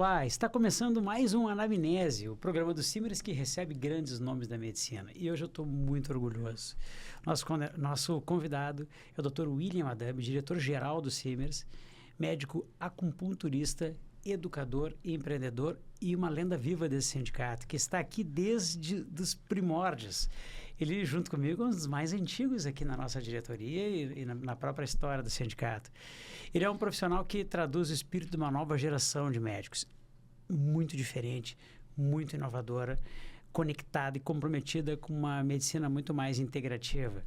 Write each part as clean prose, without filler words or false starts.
Olá, está começando mais um Anamnese, o programa do Simers que recebe grandes nomes da medicina. E hoje eu estou muito orgulhoso. Nosso convidado é o Dr. William Adame, diretor-geral do Simers, médico acupunturista, educador e empreendedor e uma lenda viva desse sindicato, que está aqui desde os primórdios. Ele, junto comigo, é um dos mais antigos aqui na nossa diretoria e na própria história do sindicato. Ele é um profissional que traduz o espírito de uma nova geração de médicos, muito diferente, muito inovadora, conectada e comprometida com uma medicina muito mais integrativa.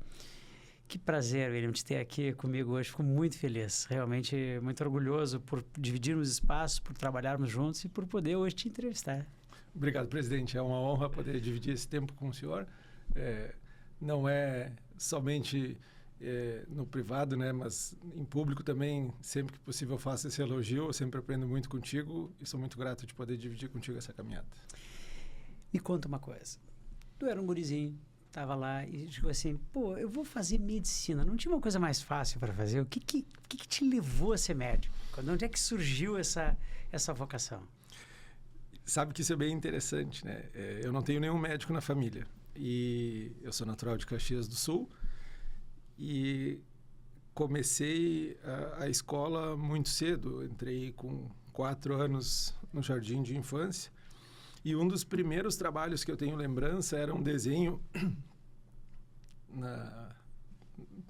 Que prazer, William, te ter aqui comigo hoje. Fico muito feliz, realmente muito orgulhoso por dividirmos espaços, por trabalharmos juntos e por poder hoje te entrevistar. Obrigado, presidente. É uma honra poder dividir esse tempo com o senhor. Não é somente no privado, né, mas em público também, sempre que possível eu faço esse elogio. Eu sempre aprendo muito contigo e sou muito grato de poder dividir contigo essa caminhada. Me conta uma coisa. Tu era um gurizinho, estava lá e digo assim, pô, eu vou fazer medicina. Não tinha uma coisa mais fácil para fazer? O que te levou a ser médico? Onde é que surgiu essa vocação? Sabe que isso é bem interessante, né? Eu não tenho nenhum médico na família. E eu sou natural de Caxias do Sul. E comecei a escola muito cedo. Entrei com 4 anos no jardim de infância. E um dos primeiros trabalhos que eu tenho lembrança era um desenho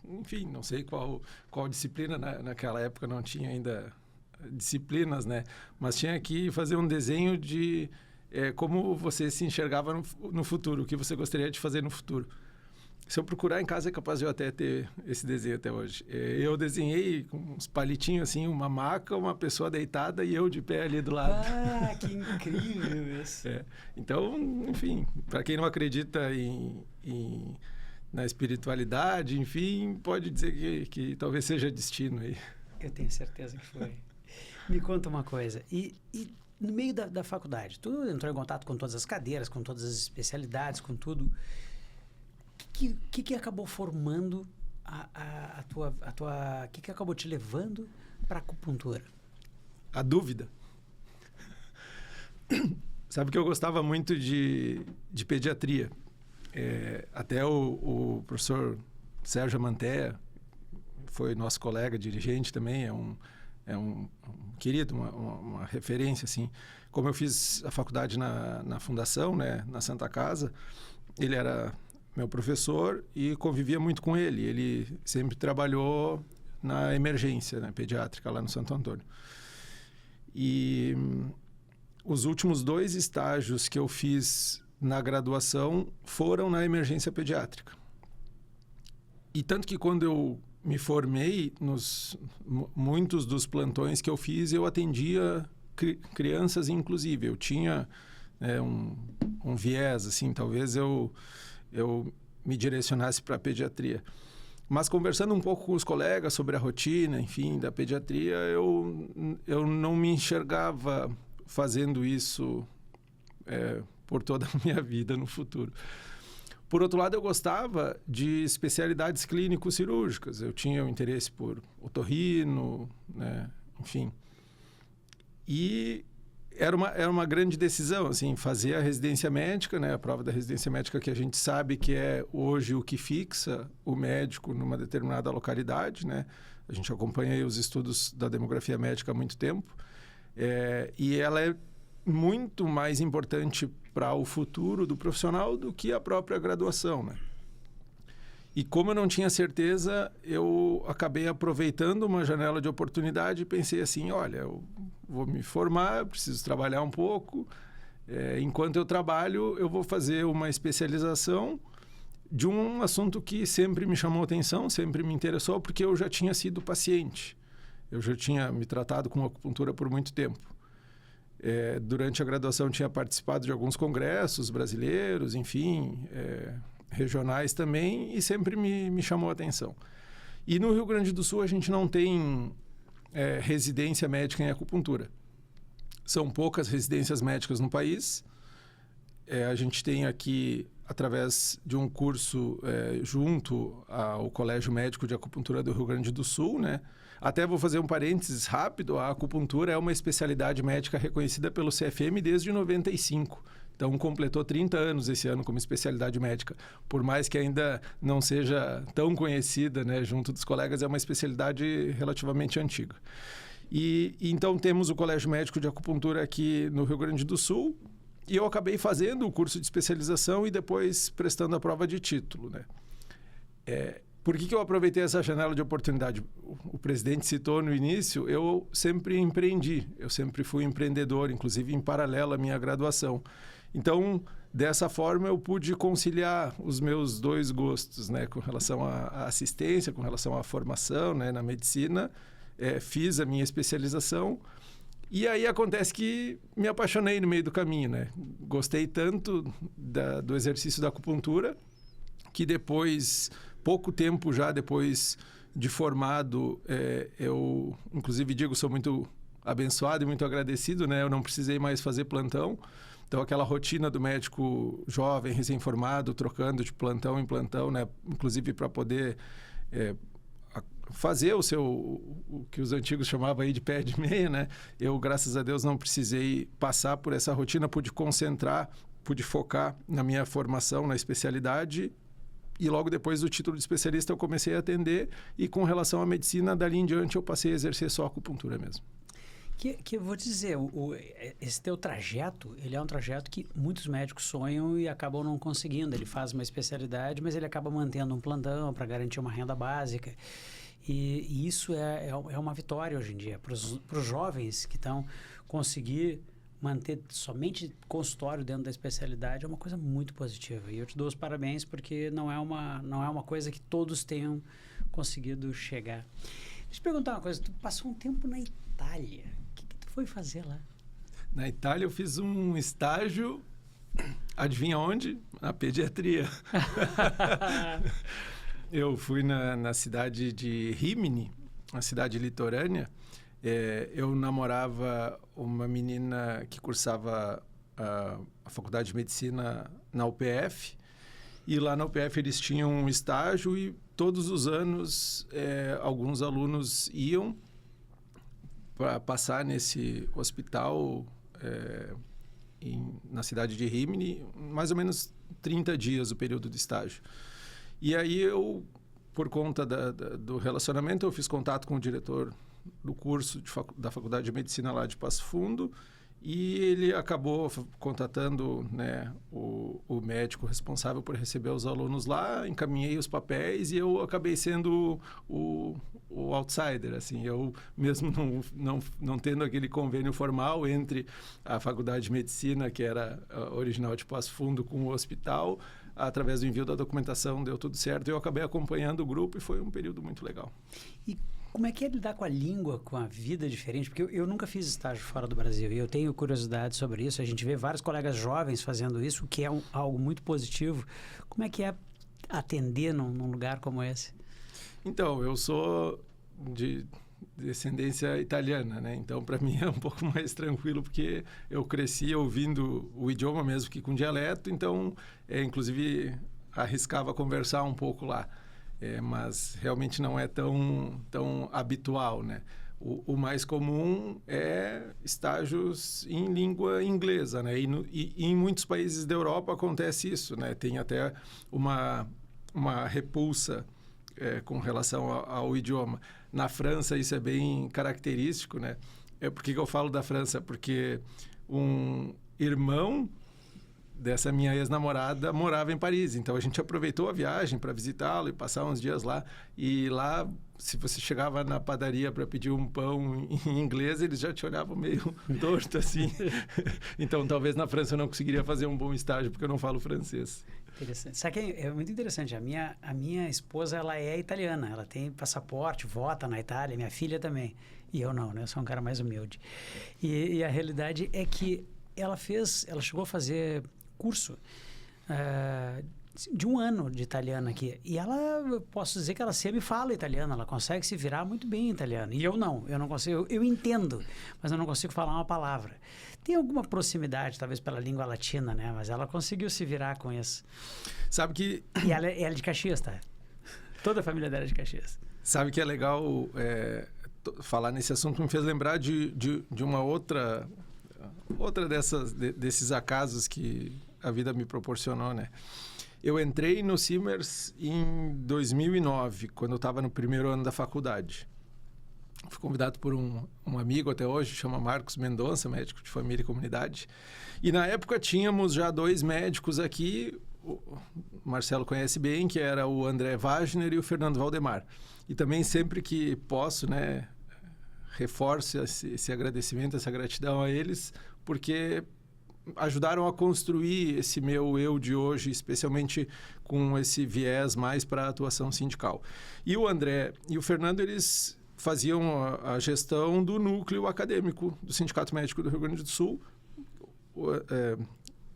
enfim, não sei qual disciplina, naquela época não tinha ainda disciplinas, né? Mas tinha que fazer um desenho de como você se enxergava no futuro, o que você gostaria de fazer no futuro. Se eu procurar em casa é capaz de eu até ter esse desenho até hoje. Eu desenhei com uns palitinhos assim, uma maca, uma pessoa deitada e eu de pé ali do lado. Ah, que incrível isso! Então, enfim, para quem não acredita na espiritualidade, enfim, pode dizer que talvez seja destino aí. Eu tenho certeza que foi. Me conta uma coisa, e no meio da faculdade, tu entrou em contato com todas as cadeiras, com todas as especialidades, com tudo. O que acabou formando o que acabou te levando para a acupuntura? A dúvida. Sabe que eu gostava muito de pediatria. Até o professor Sérgio Amantea foi nosso colega, dirigente também, é um querido, uma referência, assim. Como eu fiz a faculdade na Fundação, né, na Santa Casa, ele era meu professor e convivia muito com ele. Ele sempre trabalhou na emergência, né, pediátrica lá no Santo Antônio. E os últimos 2 estágios que eu fiz na graduação foram na emergência pediátrica. E tanto que quando eu me formei, muitos dos plantões que eu fiz, eu atendia crianças, inclusive. Eu tinha um viés, assim, talvez eu me direcionasse para a pediatria. Mas conversando um pouco com os colegas sobre a rotina, enfim, da pediatria, eu não me enxergava fazendo isso por toda a minha vida no futuro. Por outro lado, eu gostava de especialidades clínico-cirúrgicas. Eu tinha um interesse por otorrino, né? Enfim. E era uma grande decisão, assim, fazer a residência médica, né? A prova da residência médica, que a gente sabe que é hoje o que fixa o médico numa determinada localidade, né? A gente acompanha aí os estudos da demografia médica há muito tempo. E ela é muito mais importante para o futuro do profissional do que a própria graduação, né? E como eu não tinha certeza, eu acabei aproveitando uma janela de oportunidade e pensei assim, olha, eu vou me formar, eu preciso trabalhar um pouco. Enquanto eu trabalho, eu vou fazer uma especialização de um assunto que sempre me chamou atenção, sempre me interessou, porque eu já tinha sido paciente. Eu já tinha me tratado com acupuntura por muito tempo. Durante a graduação, tinha participado de alguns congressos brasileiros, enfim, regionais também, e sempre me chamou a atenção. E no Rio Grande do Sul, a gente não tem residência médica em acupuntura. São poucas residências médicas no país. A gente tem aqui através de um curso junto ao Colégio Médico de Acupuntura do Rio Grande do Sul, né? Até vou fazer um parênteses rápido, a acupuntura é uma especialidade médica reconhecida pelo CFM desde 95. Então, completou 30 anos esse ano como especialidade médica. Por mais que ainda não seja tão conhecida, né, junto dos colegas, é uma especialidade relativamente antiga. E então, temos o Colégio Médico de Acupuntura aqui no Rio Grande do Sul, e eu acabei fazendo o curso de especialização e depois prestando a prova de título, né? Por que eu aproveitei essa janela de oportunidade? O presidente citou no início, eu sempre empreendi, eu sempre fui empreendedor, inclusive em paralelo à minha graduação. Então, dessa forma, eu pude conciliar os meus dois gostos, né? Com relação à assistência, com relação à formação, né? Na medicina, fiz a minha especialização. E aí acontece que me apaixonei no meio do caminho, né? Gostei tanto do exercício da acupuntura que depois, pouco tempo já depois de formado, eu, inclusive, sou muito abençoado e muito agradecido, né? Eu não precisei mais fazer plantão. Então, aquela rotina do médico jovem, recém-formado, trocando de plantão em plantão, né? Inclusive para poder fazer o que os antigos chamavam aí de pé de meia, né? Eu, graças a Deus, não precisei passar por essa rotina, pude concentrar, pude focar na minha formação, na especialidade, e logo depois do título de especialista eu comecei a atender, e com relação à medicina, dali em diante eu passei a exercer só acupuntura mesmo. Que eu vou te dizer, esse teu trajeto, ele é um trajeto que muitos médicos sonham e acabam não conseguindo. Ele faz uma especialidade, mas ele acaba mantendo um plantão para garantir uma renda básica. E isso é uma vitória hoje em dia. Para os jovens que estão conseguir manter somente consultório dentro da especialidade é uma coisa muito positiva. E eu te dou os parabéns porque não é uma coisa que todos tenham conseguido chegar. Deixa eu te perguntar uma coisa. Tu passou um tempo na Itália. O que tu foi fazer lá? Na Itália eu fiz um estágio, adivinha onde? Na pediatria. Eu fui na cidade de Rimini, uma cidade litorânea. Eu namorava uma menina que cursava a faculdade de medicina na UPF. E lá na UPF eles tinham um estágio e todos os anos alguns alunos iam para passar nesse hospital na cidade de Rimini, mais ou menos 30 dias o período de estágio. E aí eu, por conta do relacionamento, eu fiz contato com o diretor do curso da Faculdade de Medicina lá de Passo Fundo, e ele acabou contatando, né, o médico responsável por receber os alunos lá, encaminhei os papéis e eu acabei sendo o outsider, assim, eu mesmo não tendo aquele convênio formal entre a Faculdade de Medicina, que era original de Passo Fundo, com o hospital, através do envio da documentação deu tudo certo, eu acabei acompanhando o grupo e foi um período muito legal. E como é que é lidar com a língua, com a vida diferente? Porque eu nunca fiz estágio fora do Brasil e eu tenho curiosidade sobre isso. A gente vê vários colegas jovens fazendo isso, o que é algo muito positivo. Como é que é atender num lugar como esse? Então, eu sou de descendência italiana, né? Então, para mim é um pouco mais tranquilo, porque eu cresci ouvindo o idioma mesmo que com dialeto, então, inclusive, arriscava conversar um pouco lá. Mas realmente não é tão habitual, né? O mais comum é estágios em língua inglesa, né? E em muitos países da Europa acontece isso, né? Tem até uma repulsa com relação ao idioma. Na França isso é bem característico, né? Por que eu falo da França? Porque um irmão dessa minha ex-namorada morava em Paris, então a gente aproveitou a viagem para visitá-lo e passar uns dias lá. E lá, se você chegava na padaria para pedir um pão em inglês, eles já te olhavam meio torto, assim. Então, talvez na França eu não conseguiria fazer um bom estágio, porque eu não falo francês. Interessante. Sabe que é muito interessante. A minha esposa, ela é italiana, ela tem passaporte, vota na Itália, minha filha também. E eu não, né? Eu sou um cara mais humilde. E a realidade é que ela chegou a fazer curso de 1 ano de italiano aqui. E ela, eu posso dizer que ela sempre fala italiano, ela consegue se virar muito bem em italiano. E eu não consigo, eu entendo, mas eu não consigo falar uma palavra. Tem alguma proximidade, talvez pela língua latina, né? Mas ela conseguiu se virar com isso. Sabe que... E ela é de Caxias, tá? Toda a família dela é de Caxias. Sabe que é legal falar nesse assunto, me fez lembrar de uma outra desses acasos que a vida me proporcionou, né? Eu entrei no Simers em 2009, quando eu estava no primeiro ano da faculdade. Fui convidado por um amigo até hoje, chama Marcos Mendonça, médico de família e comunidade. E na época tínhamos já 2 médicos aqui, o Marcelo conhece bem, que era o André Wagner e o Fernando Valdemar. E também sempre que posso, né, reforço esse agradecimento, essa gratidão a eles, porque ajudaram a construir esse meu eu de hoje, especialmente com esse viés mais para a atuação sindical. E o André e o Fernando, eles faziam a gestão do núcleo acadêmico do Sindicato Médico do Rio Grande do Sul,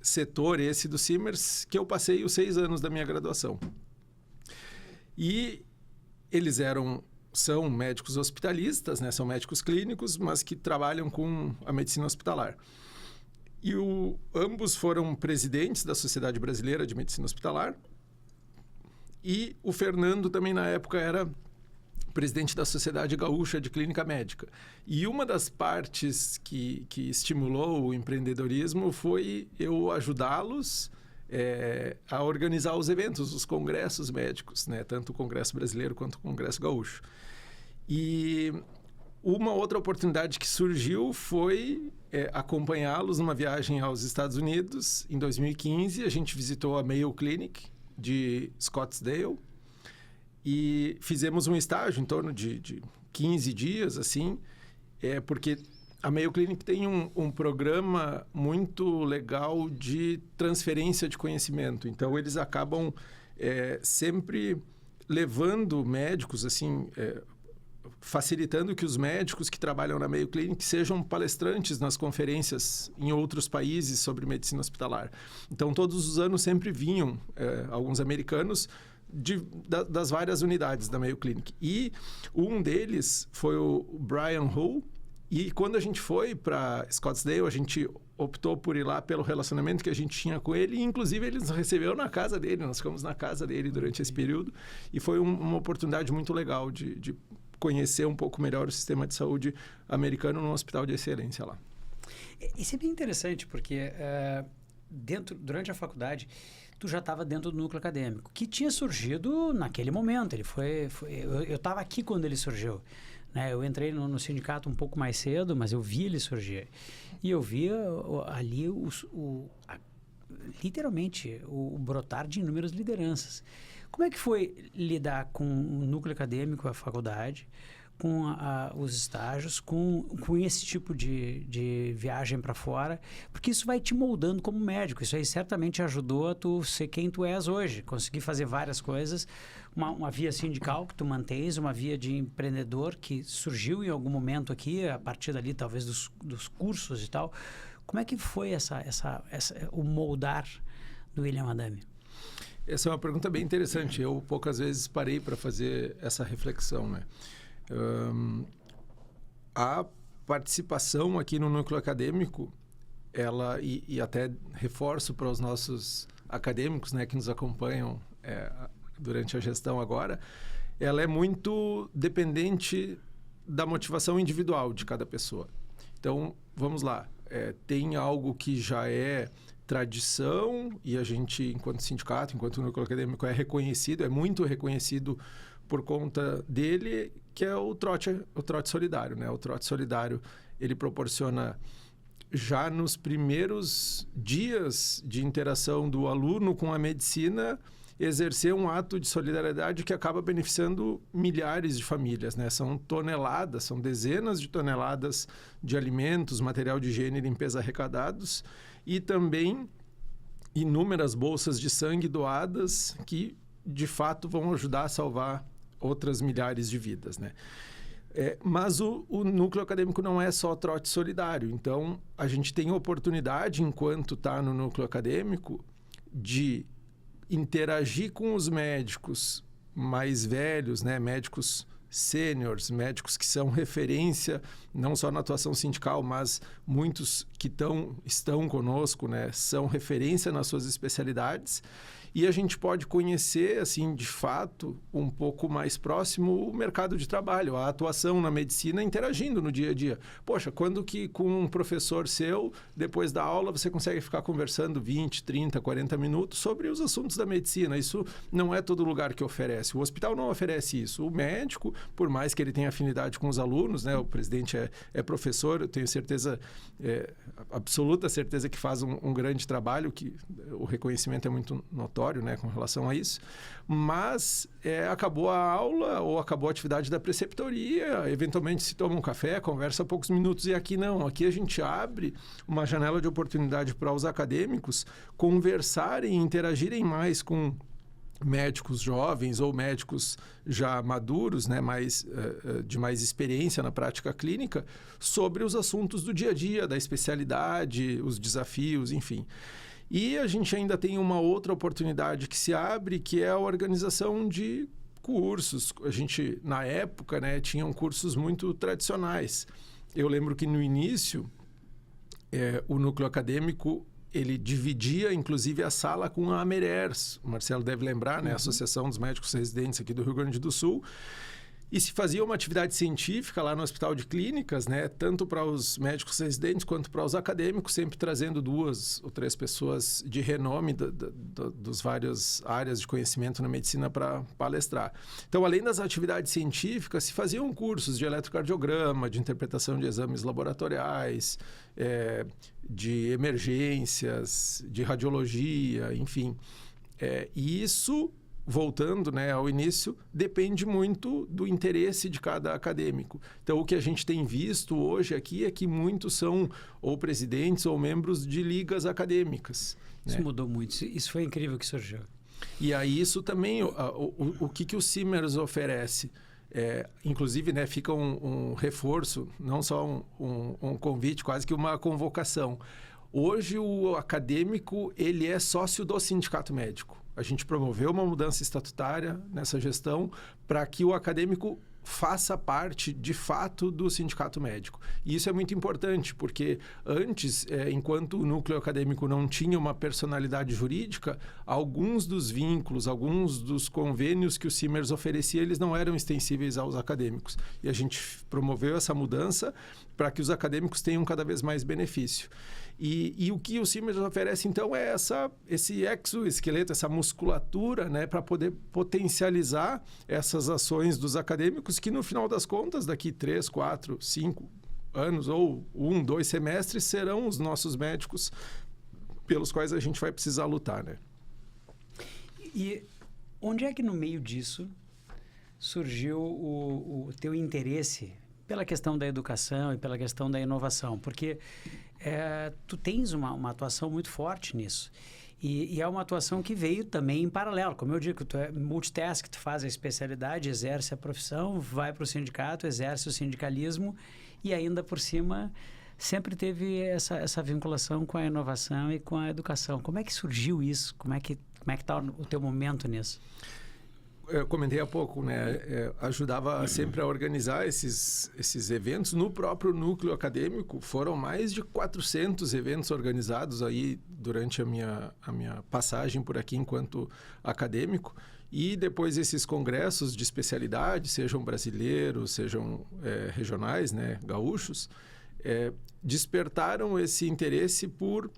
setor esse do Simers, que eu passei os 6 anos da minha graduação. E eles são médicos hospitalistas, né? São médicos clínicos, mas que trabalham com a medicina hospitalar. E ambos foram presidentes da Sociedade Brasileira de Medicina Hospitalar. E o Fernando também, na época, era presidente da Sociedade Gaúcha de Clínica Médica. E uma das partes que estimulou o empreendedorismo foi eu ajudá-los a organizar os eventos, os congressos médicos, né? Tanto o Congresso Brasileiro quanto o Congresso Gaúcho. E uma outra oportunidade que surgiu foi acompanhá-los numa viagem aos Estados Unidos. Em 2015, a gente visitou a Mayo Clinic de Scottsdale e fizemos um estágio em torno de 15 dias, assim, porque a Mayo Clinic tem um programa muito legal de transferência de conhecimento. Então, eles acabam sempre levando médicos, assim, facilitando que os médicos que trabalham na Mayo Clinic sejam palestrantes nas conferências em outros países sobre medicina hospitalar. Então, todos os anos sempre vinham alguns americanos das várias unidades da Mayo Clinic. E um deles foi o Brian Hull. E quando a gente foi para Scottsdale, a gente optou por ir lá pelo relacionamento que a gente tinha com ele. E, inclusive, ele nos recebeu na casa dele. Nós ficamos na casa dele durante esse período. E foi uma oportunidade muito legal de conhecer um pouco melhor o sistema de saúde americano num hospital de excelência lá. Isso é bem interessante, porque durante a faculdade, tu já estava dentro do núcleo acadêmico, que tinha surgido naquele momento. Eu estava aqui quando ele surgiu. Né? Eu entrei no sindicato um pouco mais cedo, mas eu vi ele surgir. E eu via ali literalmente o brotar de inúmeras lideranças. Como é que foi lidar com o núcleo acadêmico, a faculdade, com os estágios, com esse tipo de viagem para fora? Porque isso vai te moldando como médico. Isso aí certamente ajudou a tu ser quem tu és hoje. Conseguir fazer várias coisas. Uma via sindical que tu mantens, uma via de empreendedor que surgiu em algum momento aqui, a partir dali talvez dos cursos e tal. Como é que foi o moldar do William Adami? Essa é uma pergunta bem interessante. Eu poucas vezes parei para fazer essa reflexão, né? A participação aqui no núcleo acadêmico, ela, e até reforço para os nossos acadêmicos, né, que nos acompanham durante a gestão agora, ela é muito dependente da motivação individual de cada pessoa. Então, vamos lá. Tem algo que já é tradição e a gente, enquanto sindicato, enquanto núcleo acadêmico, é reconhecido, é muito reconhecido por conta dele, que é o trote solidário, né? O trote solidário, ele proporciona, já nos primeiros dias de interação do aluno com a medicina, exercer um ato de solidariedade que acaba beneficiando milhares de famílias, né? São toneladas, são dezenas de toneladas de alimentos, material de higiene e limpeza arrecadados, e também inúmeras bolsas de sangue doadas que, de fato, vão ajudar a salvar outras milhares de vidas, né? Mas o núcleo acadêmico não é só trote solidário. Então, a gente tem a oportunidade, enquanto está no núcleo acadêmico, de interagir com os médicos mais velhos, né, médicos sêniores, médicos que são referência não só na atuação sindical, mas muitos que estão conosco, né, são referência nas suas especialidades. E a gente pode conhecer, assim, de fato, um pouco mais próximo o mercado de trabalho, a atuação na medicina interagindo no dia a dia. Poxa, quando que com um professor seu, depois da aula, você consegue ficar conversando 20, 30, 40 minutos sobre os assuntos da medicina? Isso não é todo lugar que oferece. O hospital não oferece isso. O médico, por mais que ele tenha afinidade com os alunos, né, o presidente é professor, eu tenho certeza, absoluta certeza que faz um grande trabalho, que o reconhecimento é muito notório, né, com relação a isso, mas acabou a aula ou acabou a atividade da preceptoria, eventualmente se toma um café, conversa poucos minutos, e aqui não, aqui a gente abre uma janela de oportunidade para os acadêmicos conversarem, interagirem mais com médicos jovens ou médicos já maduros, né, de mais experiência na prática clínica, sobre os assuntos do dia a dia, da especialidade, os desafios, enfim. E a gente ainda tem uma outra oportunidade que se abre, que é a organização de cursos. A gente, na época, né, tinham cursos muito tradicionais. Eu lembro que no início, o núcleo acadêmico, ele dividia, inclusive, a sala com a AMERERS. O Marcelo deve lembrar, né? A Associação dos Médicos Residentes aqui do Rio Grande do Sul. E se fazia uma atividade científica lá no Hospital de Clínicas, né, tanto para os médicos residentes quanto para os acadêmicos, sempre trazendo 2 ou 3 pessoas de renome dos várias áreas de conhecimento na medicina para palestrar. Então, além das atividades científicas, se faziam cursos de eletrocardiograma, de interpretação de exames laboratoriais, de emergências, de radiologia, enfim. E isso, voltando, né, ao início, depende muito do interesse de cada acadêmico. Então, o que a gente tem visto hoje aqui é que muitos são ou presidentes ou membros de ligas acadêmicas. Isso, né? mudou muito. Isso foi incrível que surgiu. E aí isso também, o que o Simers oferece? Inclusive, né, fica um reforço, não só um convite, quase que uma convocação. Hoje, o acadêmico, ele é sócio do sindicato médico. A gente promoveu uma mudança estatutária nessa gestão para que o acadêmico faça parte, de fato, do sindicato médico. E isso é muito importante, porque antes, enquanto o núcleo acadêmico não tinha uma personalidade jurídica, alguns dos vínculos, alguns dos convênios que o Simers oferecia, eles não eram extensíveis aos acadêmicos. E a gente promoveu essa mudança para que os acadêmicos tenham cada vez mais benefício. E o que o Simers oferece, então, é esse exoesqueleto, essa musculatura, né, para poder potencializar essas ações dos acadêmicos que, no final das contas, daqui 3, 4, 5 anos ou 1, 2 semestres, serão os nossos médicos pelos quais a gente vai precisar lutar, né? E onde é que, no meio disso, surgiu o teu interesse pela questão da educação e pela questão da inovação? Porque tu tens uma atuação muito forte nisso. E é uma atuação que veio também em paralelo. Como eu digo, tu é multitask, tu faz a especialidade, exerce a profissão, vai para o sindicato, exerce o sindicalismo e ainda por cima sempre teve essa vinculação com a inovação e com a educação. Como é que surgiu isso? Como é que está o teu momento nisso? Eu comentei há pouco, né? Ajudava sempre a organizar esses eventos. No próprio núcleo acadêmico, foram mais de 400 eventos organizados aí durante a minha passagem por aqui enquanto acadêmico. E depois esses congressos de especialidade, sejam brasileiros, sejam regionais, né? Gaúchos, despertaram esse interesse por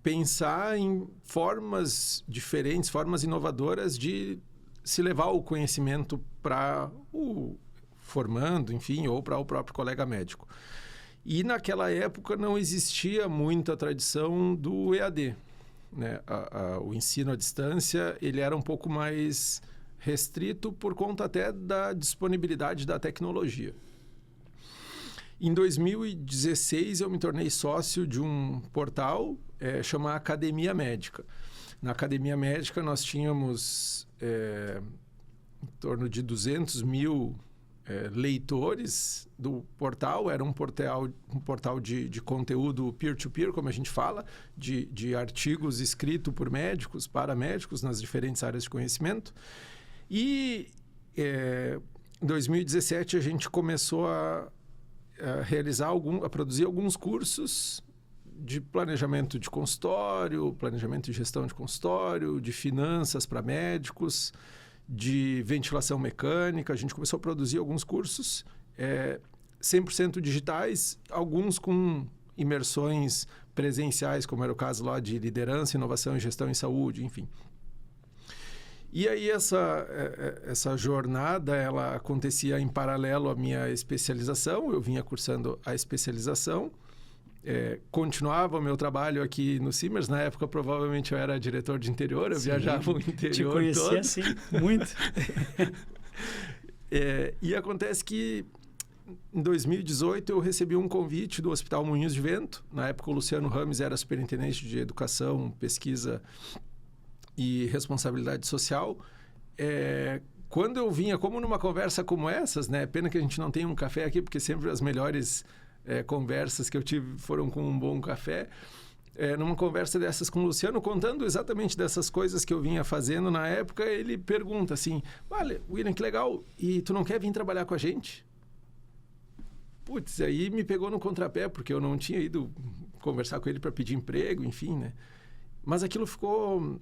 pensar em formas diferentes, formas inovadoras de se levar o conhecimento para o formando, enfim, ou para o próprio colega médico. E naquela época não existia muita tradição do EAD, né? O ensino à distância, ele era um pouco mais restrito por conta até da disponibilidade da tecnologia. Em 2016, eu me tornei sócio de um portal chamado Academia Médica. Na Academia Médica, nós tínhamos em torno de 200 mil leitores do portal. Era um portal de conteúdo peer-to-peer, como a gente fala, de artigos escritos por médicos, para médicos, nas diferentes áreas de conhecimento. E em 2017 a gente começou a produzir alguns cursos de planejamento de consultório, planejamento de gestão de consultório, de finanças para médicos, de ventilação mecânica. A gente começou a produzir alguns cursos 100% digitais, alguns com imersões presenciais, como era o caso lá de liderança, inovação e gestão em saúde, enfim. E aí essa jornada, ela acontecia em paralelo à minha especialização. Eu vinha cursando a especialização, continuava o meu trabalho aqui no Simers. Na época, provavelmente, eu era diretor de interior, eu viajava o interior te conhecia todo. Assim, muito. E acontece que, em 2018, eu recebi um convite do Hospital Moinhos de Vento. Na época, o Luciano Rames era superintendente de educação, pesquisa e responsabilidade social. Quando eu vinha, como numa conversa como essas, né? Pena que a gente não tem um café aqui, porque sempre as melhores conversas que eu tive foram com um bom café. Numa conversa dessas com o Luciano, contando exatamente dessas coisas que eu vinha fazendo na época, ele pergunta assim: "Vale, William, que legal, e tu não quer vir trabalhar com a gente?" Putz, aí me pegou no contrapé, porque eu não tinha ido conversar com ele para pedir emprego, enfim, né? Mas aquilo ficou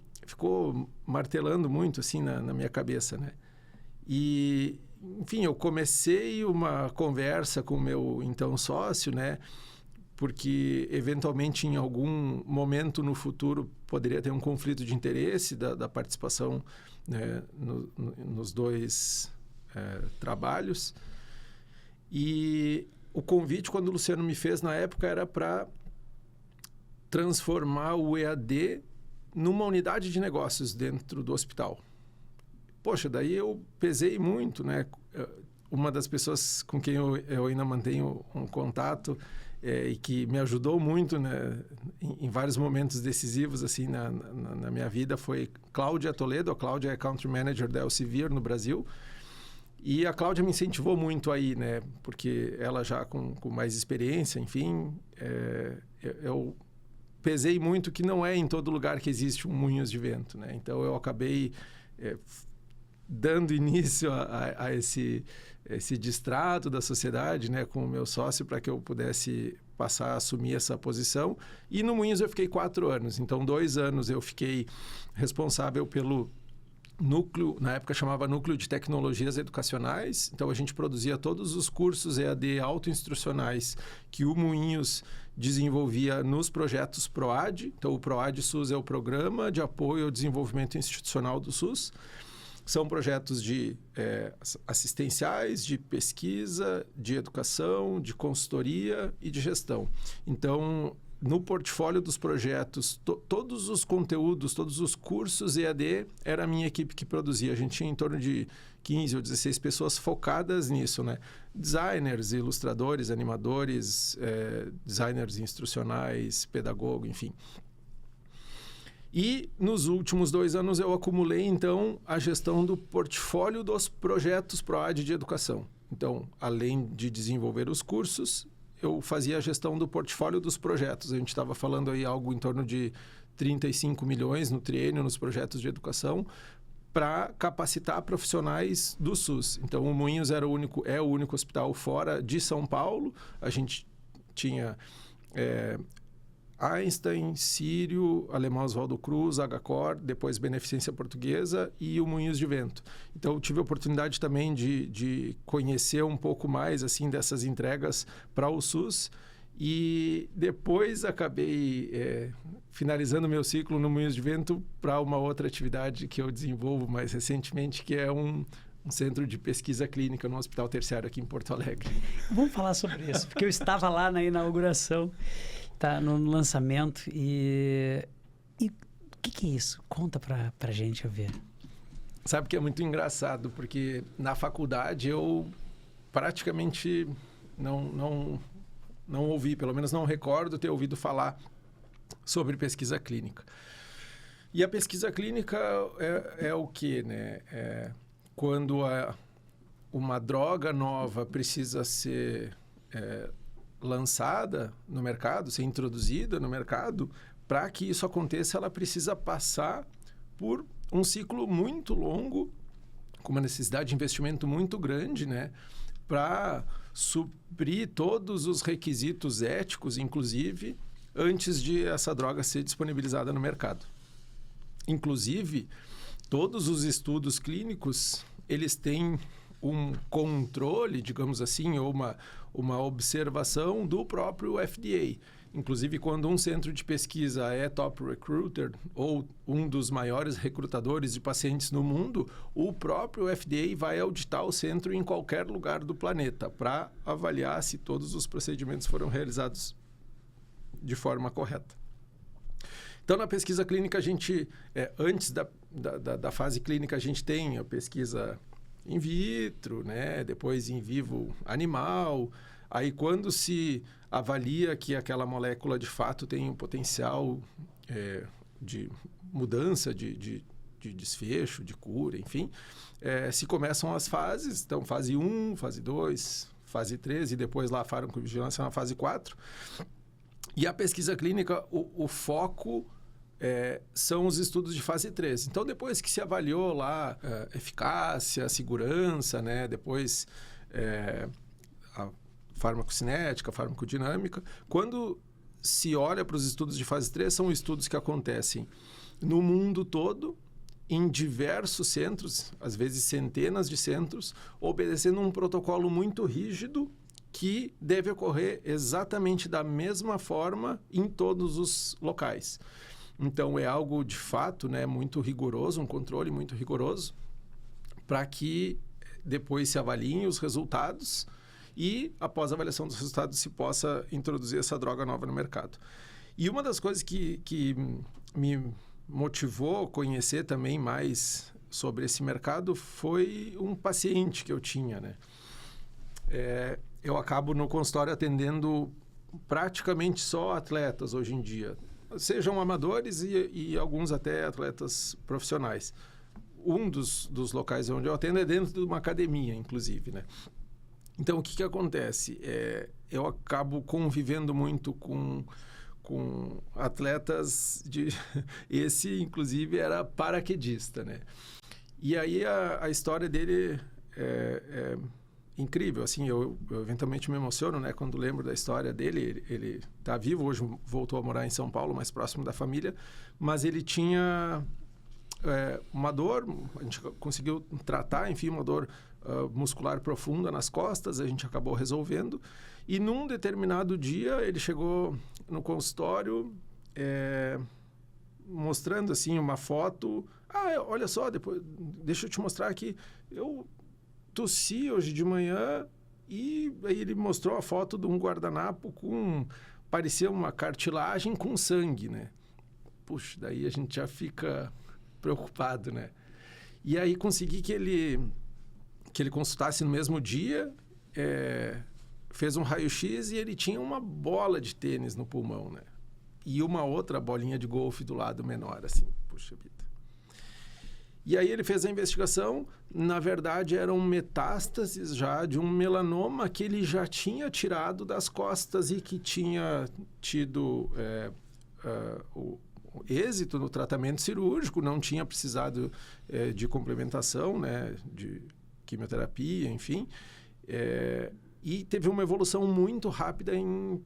martelando muito, assim, na minha cabeça, né? E, enfim, eu comecei uma conversa com o meu, então, sócio, né? Porque, eventualmente, em algum momento no futuro, poderia ter um conflito de interesse da participação, né, nos dois trabalhos. E o convite, quando o Luciano me fez, na época, era para transformar o EAD numa unidade de negócios dentro do hospital. Poxa, daí eu pesei muito, né? Uma das pessoas com quem eu ainda mantenho um contato e que me ajudou muito, né, em vários momentos decisivos assim na minha vida foi Cláudia Toledo. A Cláudia é Country Manager da Elsevier no Brasil. E a Cláudia me incentivou muito aí, né? Porque ela já com mais experiência, enfim, eu pesei muito que não é em todo lugar que existe um Moinhos de Vento, né? Então, eu acabei dando início a esse distrato da sociedade, né, com o meu sócio, para que eu pudesse passar a assumir essa posição. E no Moinhos eu fiquei 4 anos. Então, 2 anos eu fiquei responsável pelo núcleo, na época chamava Núcleo de Tecnologias Educacionais. Então, a gente produzia todos os cursos EAD autoinstrucionais que o Moinhos desenvolvia nos projetos PROAD. Então, o PROAD SUS é o Programa de Apoio ao Desenvolvimento Institucional do SUS. São projetos assistenciais, de pesquisa, de educação, de consultoria e de gestão. Então, no portfólio dos projetos, todos os conteúdos, todos os cursos EAD, era a minha equipe que produzia. A gente tinha em torno de 15 ou 16 pessoas focadas nisso, né? Designers, ilustradores, animadores, designers instrucionais, pedagogo, enfim. E nos últimos 2 anos eu acumulei, então, a gestão do portfólio dos projetos PROAD de educação. Então, além de desenvolver os cursos, eu fazia a gestão do portfólio dos projetos. A gente estava falando aí algo em torno de 35 milhões no triênio, nos projetos de educação, para capacitar profissionais do SUS. Então, o Moinhos é o único hospital fora de São Paulo. A gente tinha Einstein, Sírio, Alemão Oswaldo Cruz, HCOR, depois Beneficência Portuguesa e o Moinhos de Vento. Então, eu tive a oportunidade também de conhecer um pouco mais assim dessas entregas para o SUS. E depois acabei finalizando meu ciclo no Moinhos de Vento para uma outra atividade que eu desenvolvo mais recentemente, que é um centro de pesquisa clínica no Hospital Terciário aqui em Porto Alegre. Vamos falar sobre isso, porque eu estava lá na inauguração, tá, no lançamento, e o que é isso? Conta pra gente eu ver. Sabe que é muito engraçado, porque na faculdade eu praticamente não ouvi, pelo menos não recordo ter ouvido falar sobre pesquisa clínica. E a pesquisa clínica é o quê, né? Quando uma droga nova precisa ser lançada no mercado, ser introduzida no mercado, para que isso aconteça, ela precisa passar por um ciclo muito longo, com uma necessidade de investimento muito grande, né, para suprir todos os requisitos éticos, inclusive, antes de essa droga ser disponibilizada no mercado. Inclusive, todos os estudos clínicos, eles têm um controle, digamos assim, ou uma observação do próprio FDA. Inclusive, quando um centro de pesquisa é top recruiter ou um dos maiores recrutadores de pacientes no mundo, o próprio FDA vai auditar o centro em qualquer lugar do planeta para avaliar se todos os procedimentos foram realizados de forma correta. Então, na pesquisa clínica, a gente, antes da fase clínica, a gente tem a pesquisa in vitro, né? Depois in vivo animal. Aí, quando se avalia que aquela molécula, de fato, tem um potencial de mudança, de desfecho, de cura, enfim, se começam as fases. Então, fase 1, fase 2, fase 3 e depois lá a farmacovigilância na fase 4. E a pesquisa clínica, o foco são os estudos de fase 3. Então, depois que se avaliou lá eficácia, segurança, né? Depois a farmacocinética, a farmacodinâmica, quando se olha para os estudos de fase 3, são estudos que acontecem no mundo todo, em diversos centros, às vezes centenas de centros, obedecendo um protocolo muito rígido que deve ocorrer exatamente da mesma forma em todos os locais. Então, é algo, de fato, né, muito rigoroso, um controle muito rigoroso, para que depois se avaliem os resultados e, após a avaliação dos resultados, se possa introduzir essa droga nova no mercado. E uma das coisas que me motivou a conhecer também mais sobre esse mercado foi um paciente que eu tinha, né? Eu acabo no consultório atendendo praticamente só atletas hoje em dia, sejam amadores e alguns até atletas profissionais. Um dos locais onde eu atendo é dentro de uma academia, inclusive, né? Então, o que acontece? Eu acabo convivendo muito com atletas Esse, inclusive, era paraquedista, né? E aí a história dele é incrível, assim, eu eventualmente me emociono, né, quando lembro da história dele. Ele está vivo, hoje voltou a morar em São Paulo, mais próximo da família, mas ele tinha uma dor, a gente conseguiu tratar, enfim, uma dor muscular profunda nas costas, a gente acabou resolvendo, e num determinado dia ele chegou no consultório mostrando, assim, uma foto. Olha só, depois, deixa eu te mostrar aqui, eu tossi hoje de manhã, e aí ele mostrou a foto de um guardanapo parecia uma cartilagem com sangue, né? Puxa, daí a gente já fica preocupado, né? E aí consegui que ele consultasse no mesmo dia, fez um raio-x e ele tinha uma bola de tênis no pulmão, né? E uma outra bolinha de golfe do lado menor, assim, puxa vida. E aí ele fez a investigação, na verdade eram metástases já de um melanoma que ele já tinha tirado das costas e que tinha tido o êxito no tratamento cirúrgico, não tinha precisado de complementação, né, de quimioterapia, enfim, e teve uma evolução muito rápida em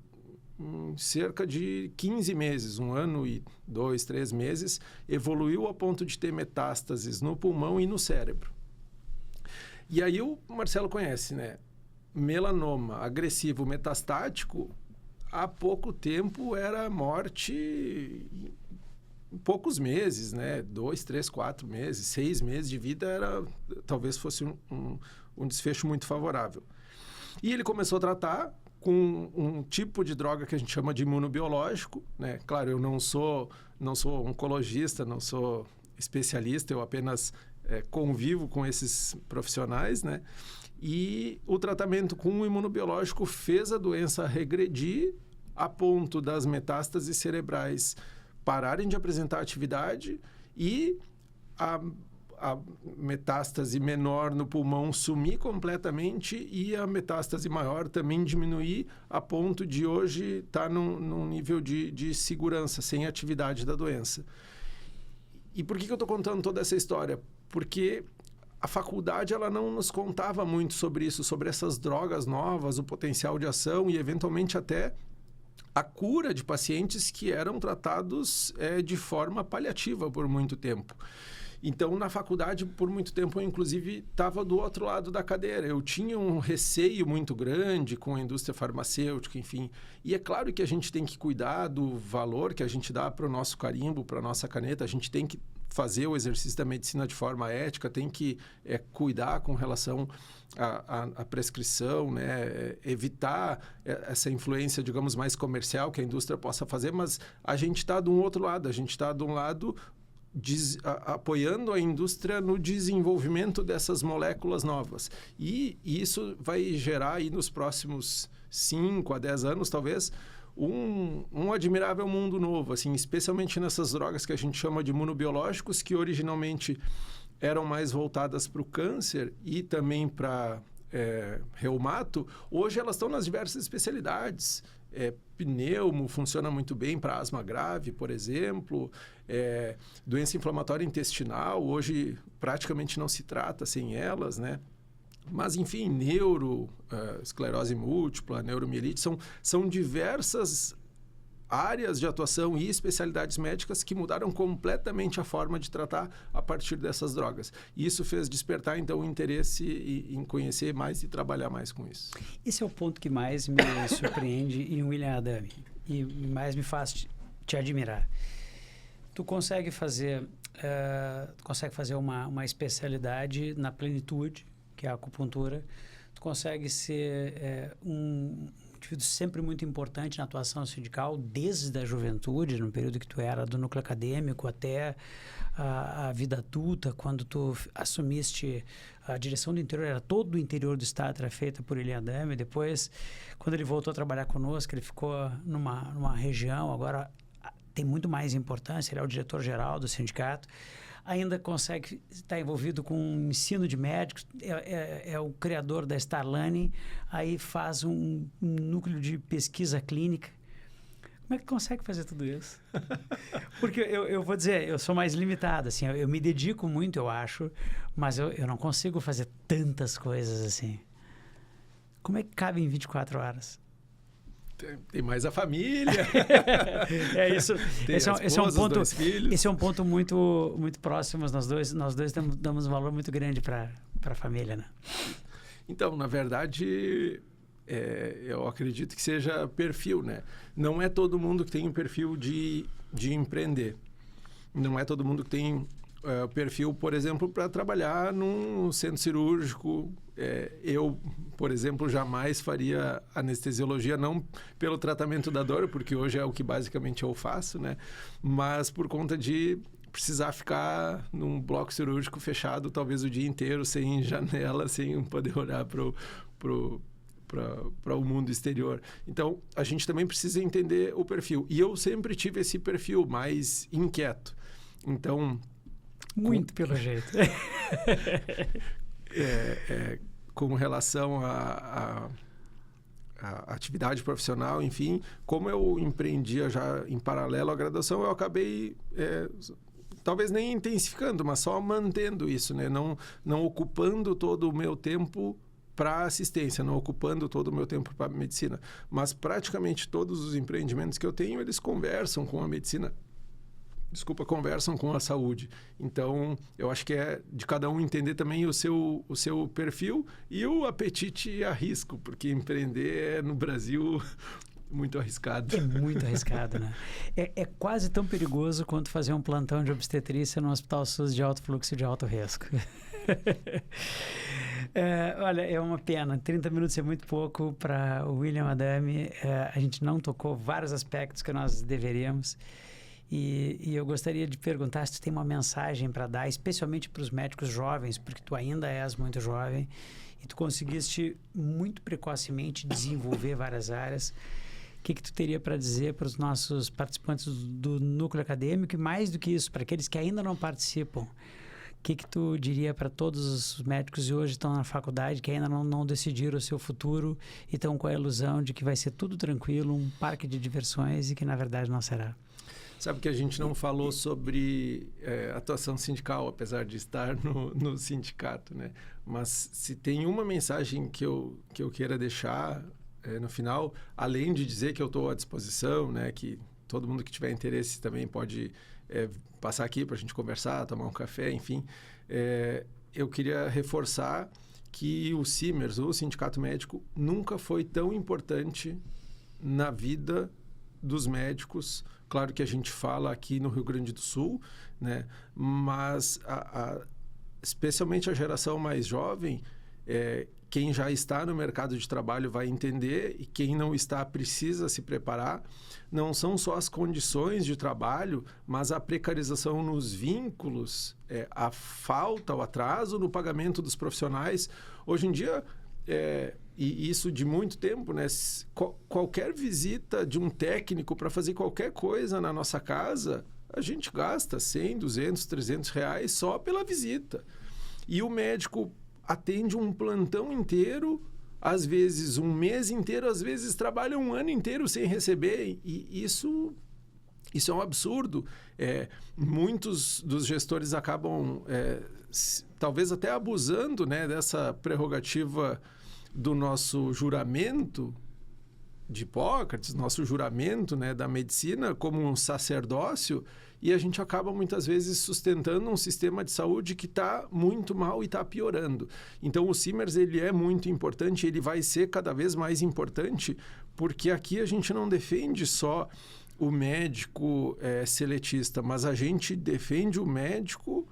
cerca de 15 meses, 1 ano e 2, 3 meses, evoluiu a ponto de ter metástases no pulmão e no cérebro. E aí o Marcelo conhece, né? Melanoma agressivo metastático, há pouco tempo era morte em poucos meses, né? 2, 3, 4 meses, 6 meses de vida talvez fosse um desfecho muito favorável. E ele começou a tratar com um tipo de droga que a gente chama de imunobiológico, né? Claro, eu não sou oncologista, não sou especialista, eu apenas convivo com esses profissionais, né? E o tratamento com o imunobiológico fez a doença regredir a ponto das metástases cerebrais pararem de apresentar atividade e a metástase menor no pulmão sumir completamente e a metástase maior também diminuir a ponto de hoje estar num nível de segurança, sem atividade da doença. E por que eu estou contando toda essa história? Porque a faculdade ela não nos contava muito sobre isso, sobre essas drogas novas, o potencial de ação e, eventualmente, até a cura de pacientes que eram tratados de forma paliativa por muito tempo. Então, na faculdade, por muito tempo, eu, inclusive, estava do outro lado da cadeira. Eu tinha um receio muito grande com a indústria farmacêutica, enfim. E é claro que a gente tem que cuidar do valor que a gente dá para o nosso carimbo, para a nossa caneta. A gente tem que fazer o exercício da medicina de forma ética, tem que cuidar com relação à prescrição, né? Evitar essa influência, digamos, mais comercial que a indústria possa fazer, mas a gente está de um outro lado, a gente está de um lado apoiando a indústria no desenvolvimento dessas moléculas novas. E isso vai gerar aí nos próximos 5 a 10 anos, talvez, um admirável mundo novo, assim, especialmente nessas drogas que a gente chama de imunobiológicos, que originalmente eram mais voltadas para o câncer e também para reumato. Hoje elas estão nas diversas especialidades. Pneumo funciona muito bem para asma grave, por exemplo. Doença inflamatória intestinal, hoje praticamente não se trata sem elas, né? Mas, enfim, esclerose múltipla, neuromielite, são diversas áreas de atuação e especialidades médicas que mudaram completamente a forma de tratar a partir dessas drogas. E isso fez despertar, então, o interesse em conhecer mais e trabalhar mais com isso. Esse é o ponto que mais me surpreende em William Adami e mais me faz te admirar. Tu consegue fazer uma especialidade na plenitude, que é a acupuntura. Tu consegue ser um indivíduo sempre muito importante na atuação sindical, desde a juventude, no período que tu era do núcleo acadêmico, até a vida adulta, quando tu assumiste a direção do interior, era todo o interior do estado, era feita por William Adami. Depois, quando ele voltou a trabalhar conosco, ele ficou numa região, agora tem muito mais importância, ele é o diretor-geral do sindicato. Ainda consegue estar envolvido com o ensino de médicos, é o criador da Star Learning, aí faz um núcleo de pesquisa clínica. Como é que consegue fazer tudo isso? Porque eu vou dizer, eu sou mais limitado, assim, eu me dedico muito, eu acho, mas eu não consigo fazer tantas coisas assim. Como é que cabe em 24 horas? Tem mais a família. Isso. Esse é um ponto muito, muito próximo. Nós dois damos um valor muito grande para a família, né? Então, na verdade, eu acredito que seja perfil, né? Não é todo mundo que tem um perfil de empreender. Não é todo mundo que tem perfil, por exemplo, para trabalhar num centro cirúrgico. Eu, por exemplo, jamais faria anestesiologia, não pelo tratamento da dor, porque hoje é o que basicamente eu faço, né? Mas por conta de precisar ficar num bloco cirúrgico fechado, talvez o dia inteiro, sem janela, sem poder olhar para o mundo exterior. Então, a gente também precisa entender o perfil. E eu sempre tive esse perfil mais inquieto. Então... Muito pelo jeito. Com relação à atividade profissional, enfim, como eu empreendia já em paralelo à graduação, eu acabei talvez nem intensificando, mas só mantendo isso, né? Não ocupando todo o meu tempo para assistência, não ocupando todo o meu tempo para medicina. Mas praticamente todos os empreendimentos que eu tenho, eles conversam com a medicina. Conversam com a saúde. Então, eu acho que é de cada um entender também o seu perfil e o apetite a risco, porque empreender no Brasil muito arriscado. É muito arriscado, né? É quase tão perigoso quanto fazer um plantão de obstetrícia no Hospital SUS de alto fluxo e de alto risco. Olha, é uma pena. 30 minutos é muito pouco para o William Adami. A gente não tocou vários aspectos que nós deveríamos. E eu gostaria de perguntar se tu tem uma mensagem para dar, especialmente para os médicos jovens, porque tu ainda és muito jovem e tu conseguiste muito precocemente desenvolver várias áreas. O que tu teria para dizer para os nossos participantes do núcleo acadêmico e, mais do que isso, para aqueles que ainda não participam? que tu diria para todos os médicos que hoje estão na faculdade, que ainda não decidiram o seu futuro e estão com a ilusão de que vai ser tudo tranquilo, um parque de diversões e que na verdade não será? Sabe que a gente não falou sobre atuação sindical, apesar de estar no sindicato, né? Mas se tem uma mensagem que eu queira deixar no final, além de dizer que eu estou à disposição, né? Que todo mundo que tiver interesse também pode passar aqui para a gente conversar, tomar um café, enfim. Eu queria reforçar que o Simers, o Sindicato Médico, nunca foi tão importante na vida dos médicos. Claro que a gente fala aqui no Rio Grande do Sul, né? Mas especialmente a geração mais jovem, quem já está no mercado de trabalho vai entender, e quem não está precisa se preparar. Não são só as condições de trabalho, mas a precarização nos vínculos, a falta, o atraso no pagamento dos profissionais. Hoje em dia, e isso de muito tempo, né? Qualquer visita de um técnico para fazer qualquer coisa na nossa casa, a gente gasta 100, 200, 300 reais só pela visita. E o médico atende um plantão inteiro, às vezes um mês inteiro, às vezes trabalha um ano inteiro sem receber. E isso é um absurdo. Muitos dos gestores acabam, talvez até abusando, né, dessa prerrogativa do nosso juramento de Hipócrates, nosso juramento, né, da medicina como um sacerdócio, e a gente acaba muitas vezes sustentando um sistema de saúde que está muito mal e está piorando. Então o Simers, ele é muito importante, ele vai ser cada vez mais importante, porque aqui a gente não defende só o médico seletista, mas a gente defende o médico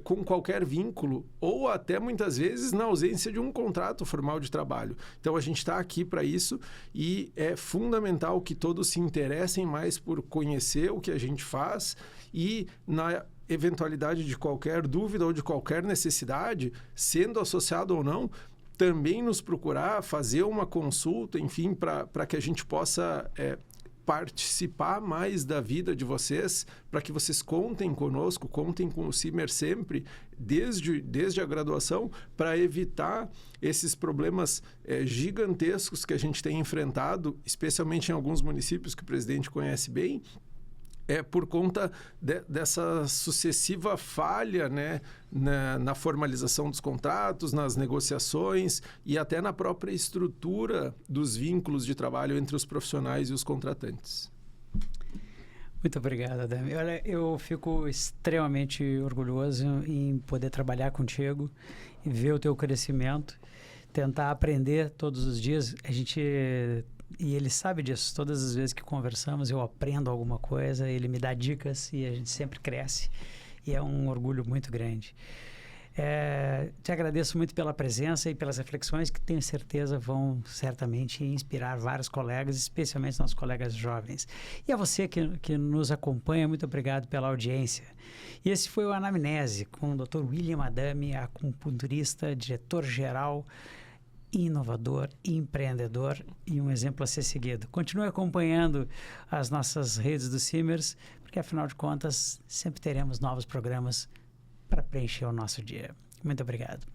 com qualquer vínculo, ou até muitas vezes na ausência de um contrato formal de trabalho. Então a gente está aqui para isso, e é fundamental que todos se interessem mais por conhecer o que a gente faz, e na eventualidade de qualquer dúvida ou de qualquer necessidade, sendo associado ou não, também nos procurar, fazer uma consulta, enfim, para que a gente possa participar mais da vida de vocês, para que vocês contem conosco, contem com o Simers sempre, desde a graduação, para evitar esses problemas gigantescos que a gente tem enfrentado, especialmente em alguns municípios que o presidente conhece bem, por conta dessa sucessiva falha, né, na formalização dos contratos, nas negociações e até na própria estrutura dos vínculos de trabalho entre os profissionais e os contratantes. Muito obrigado, Adami. Olha, eu fico extremamente orgulhoso em poder trabalhar contigo e ver o teu crescimento, tentar aprender todos os dias. E ele sabe disso. Todas as vezes que conversamos, eu aprendo alguma coisa, ele me dá dicas e a gente sempre cresce. E é um orgulho muito grande. Te agradeço muito pela presença e pelas reflexões que tenho certeza vão certamente inspirar vários colegas, especialmente nossos colegas jovens. E a você que nos acompanha, muito obrigado pela audiência. E esse foi o Anamnese com o Dr. William Adami, acupunturista, diretor-geral, inovador, empreendedor e um exemplo a ser seguido. Continue acompanhando as nossas redes do Simers, porque afinal de contas sempre teremos novos programas para preencher o nosso dia. Muito obrigado.